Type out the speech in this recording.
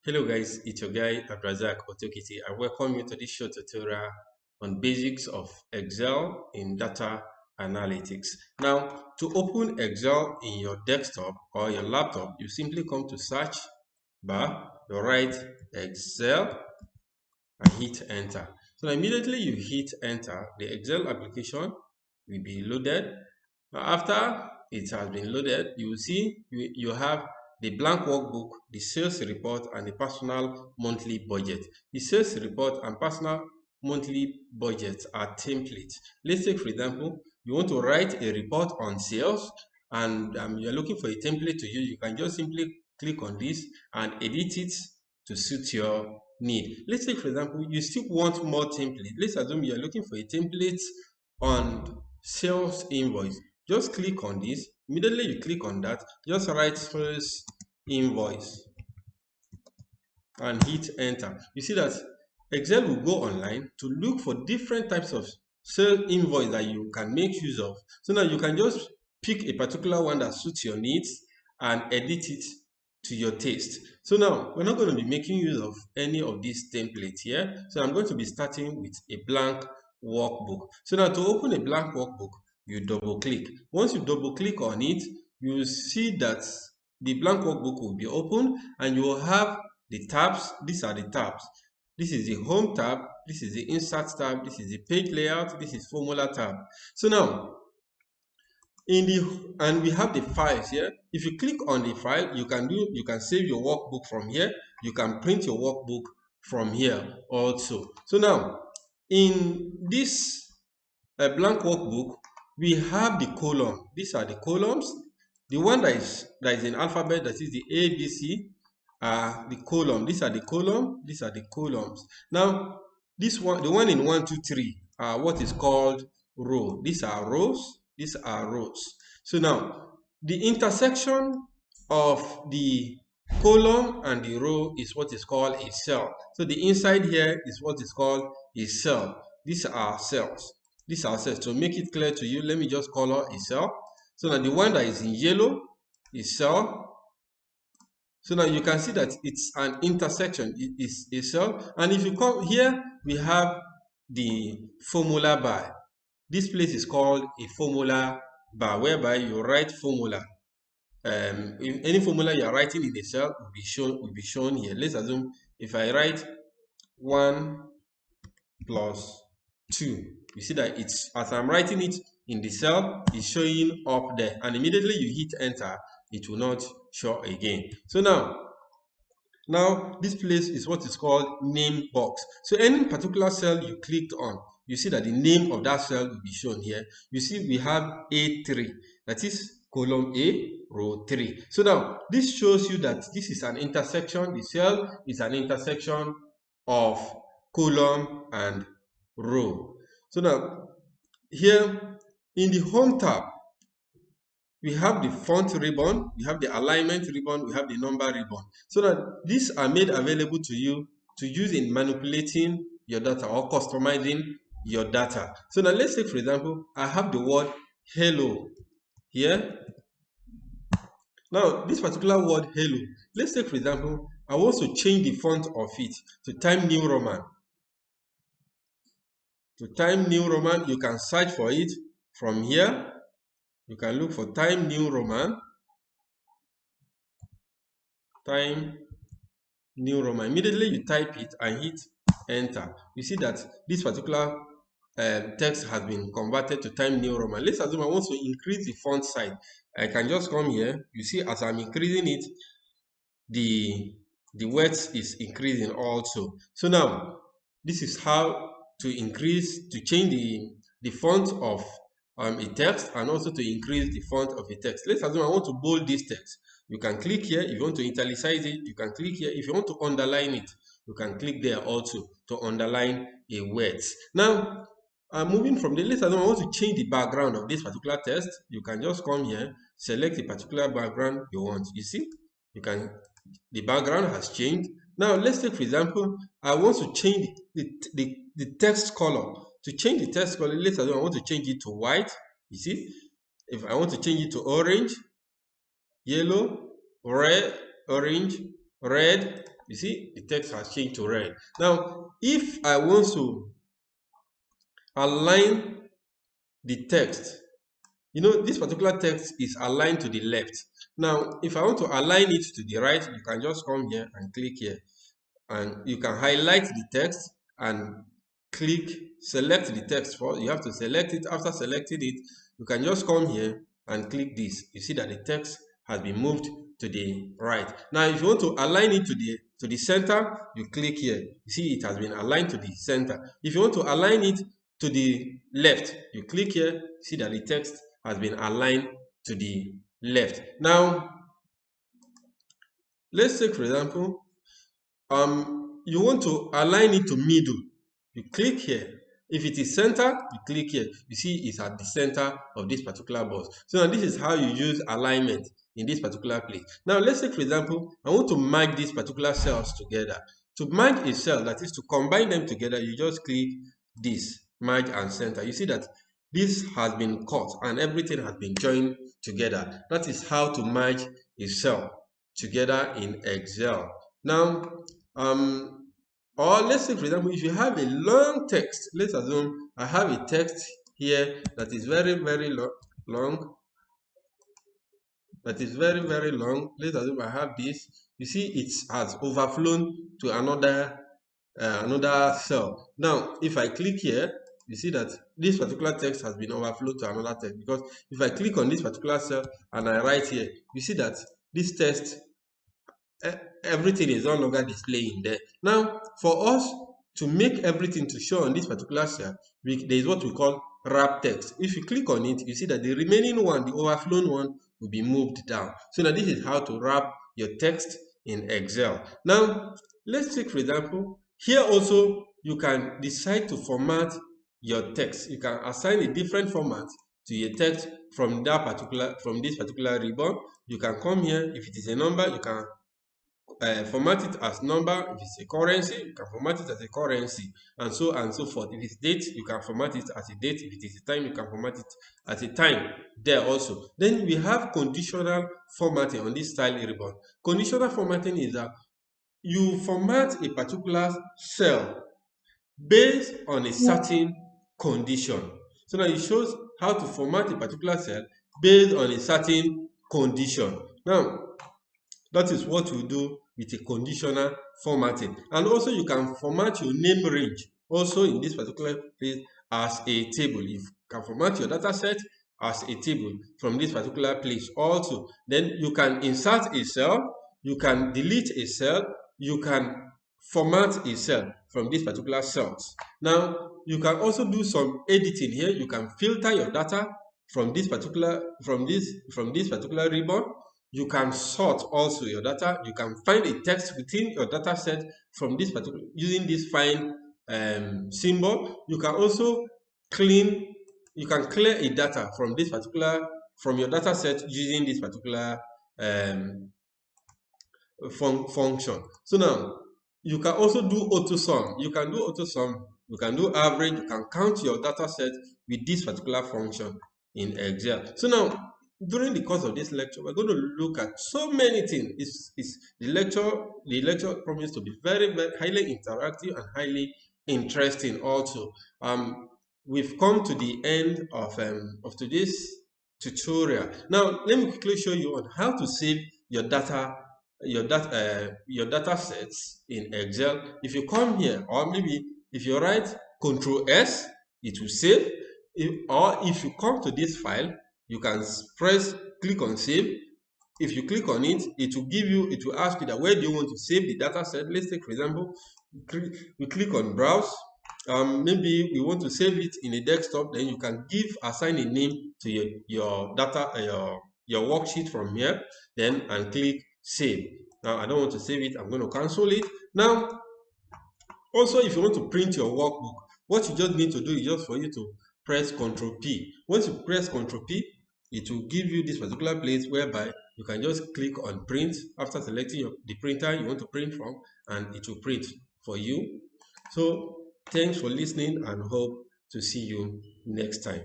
Hello guys, it's your guy Abrazak Otokiti. I welcome you to this short tutorial on basics of Excel in data analytics. Now, to open Excel in your desktop or your laptop, you simply come to search bar, you write Excel and hit enter. So immediately you hit enter, the Excel application will be loaded. Now, after it has been loaded, you will see you have the blank workbook, the sales report, and the personal monthly budget. The sales report and personal monthly budget are templates. Let's take, for example, you want to write a report on sales and you're looking for a template to use. You can just simply click on this and edit it to suit your need. Let's take, for example, you still want more templates. Let's assume you're looking for a template on sales invoice. Just click on this. Immediately you click on that, just write sales invoice and hit enter. You see that Excel will go online to look for different types of sales invoice that you can make use of. So now you can just pick a particular one that suits your needs and edit it to your taste. So now we're not going to be making use of any of these templates here. So I'm going to be starting with a blank workbook. So now to open a blank workbook, you double click. Once you double click on it, you will see that the blank workbook will be open and you will have the tabs. These are the tabs. This is the home tab, this is the insert tab, this is the page layout, this is formula tab. So now and we have the files here. If you click on the file, you can save your workbook from here. You can print your workbook from here also. So now in this blank workbook, we have the column. These are the columns. The one that is in alphabet, that is the A, B, C, the column. These are the column. These are the columns. Now, this one, the one in 1, 2, 3, are what is called row. These are rows. These are rows. So now, the intersection of the column and the row is what is called a cell. So the inside here is what is called a cell. These are cells. These are cells. To make it clear to you, let me just color a cell. So now the one that is in yellow is cell. So now you can see that it's an intersection. It is a cell. And if you come here, we have the formula bar. This place is called a formula bar, whereby you write formula. If any formula you are writing in the cell will be shown here. Let's assume if I write 1 plus 2, you see that it's, as I'm writing it in the cell, it's showing up there, and immediately you hit enter, it will not show again. So now this place is what is called name box. So any particular cell you clicked on, you see that the name of that cell will be shown here. You see we have A3, that is column A, row 3. So now this shows you that this is an intersection. The cell is an intersection of column and row. So now here in the home tab, we have the font ribbon, we have the alignment ribbon, we have the number ribbon. So that these are made available to you to use in manipulating your data or customizing your data. So now let's say, for example, I have the word hello here. Now this particular word hello, let's say, for example, I want to change the font of it to Times New Roman. To Times New Roman, you can search for it from here. You can look for Times New Roman. Times New Roman. Immediately you type it and hit enter. You see that this particular text has been converted to Times New Roman. Let's assume I want to increase the font size. I can just come here. You see, as I'm increasing it, the width is increasing also. So now this is how to change the font of a text, and also to increase the font of a text. Let's assume I want to bold this text. You can click here. If you want to italicize it, you can click here. If you want to underline it, you can click there also to underline a word. Now, moving from the, let's assume I want to change the background of this particular text. You can just come here, select the particular background you want. You see, the background has changed. Now, let's take, for example, I want to change the text color. To change the text color, let's assume I want to change it to white. You see, if I want to change it to orange, yellow, red, orange, red, You see, the text has changed to red. Now, if I want to align the text, you know, this particular text is aligned to the left. Now, if I want to align it to the right, you can just come here and click here. And you can highlight the text and select the text first. You have to select it. After selecting it, you can just come here and click this. You see that the text has been moved to the right. Now, if you want to align it to the center, you click here. You see it has been aligned to the center. If you want to align it to the left, you click here. You see that the text has been aligned to the left. Now, let's take, for example, you want to align it to middle. You click here. If it is center, you click here. You see it's at the center of this particular box. So now this is how you use alignment in this particular place. Now let's say, for example, I want to merge these particular cells together. To merge a cell, that is to combine them together, you just click this, merge and center. You see that this has been cut and everything has been joined together. That is how to merge a cell together in Excel. Now, or let's say, for example, if you have a long text, let's assume I have a text here that is very long. That is very long. Let's assume I have this. You see, it has overflown to another cell. Now, if I click here, you see that this particular text has been overflowed to another text, because if I click on this particular cell and I write here, you see that this text, everything is no longer displaying there. Now, for us to make everything to show on this particular cell, there is what we call wrap text. If you click on it, you see that the remaining one, the overflown one, will be moved down. So now this is how to wrap your text in Excel. Now, let's take, for example, here also you can decide to format your text. You can assign a different format to your text from this particular ribbon. You can come here. If it is a number, you can format it as number. If it's a currency, you can format it as a currency, and so forth. If it's date, you can format it as a date. If it is a time, you can format it as a time there also. Then we have conditional formatting on this style ribbon. Conditional formatting is that you format a particular cell based on a certain condition. So now it shows how to format a particular cell based on a certain condition. Now, that is what we do with a conditional formatting. And also you can format your name range also in this particular place as a table. You can format your data set as a table from this particular place also. Then you can insert a cell, you can delete a cell, you can format a cell from these particular cells. Now, you can also do some editing here. You can filter your data from this particular ribbon. You can sort also your data. You can find a text within your data set from this particular, using this find symbol. You can also clear a data from this particular, from your data set using this particular function. So now you can also do auto sum. You can do auto sum, you can do average, you can count your data set with this particular function in Excel. So now, during the course of this lecture, we're going to look at so many things. The lecture promises to be very highly interactive and highly interesting also. We've come to the end of today's tutorial. Now, let me quickly show you on how to save your data sets in Excel. If you come here, or maybe if you write Ctrl S, it will save. Or if you come to this file, you can click on save. If you click on it, it will ask you that where do you want to save the data set. Let's take, for example, we click on browse. Maybe we want to save it in a desktop. Then you can assign a name to your data, your worksheet from here, then and click save. Now I don't want to save it, I'm going to cancel it. Now, also, if you want to print your workbook, what you just need to do is just for you to press Ctrl P. Once you press Ctrl P, it will give you this particular place whereby you can just click on print after selecting the printer you want to print from, and it will print for you. So thanks for listening and hope to see you next time.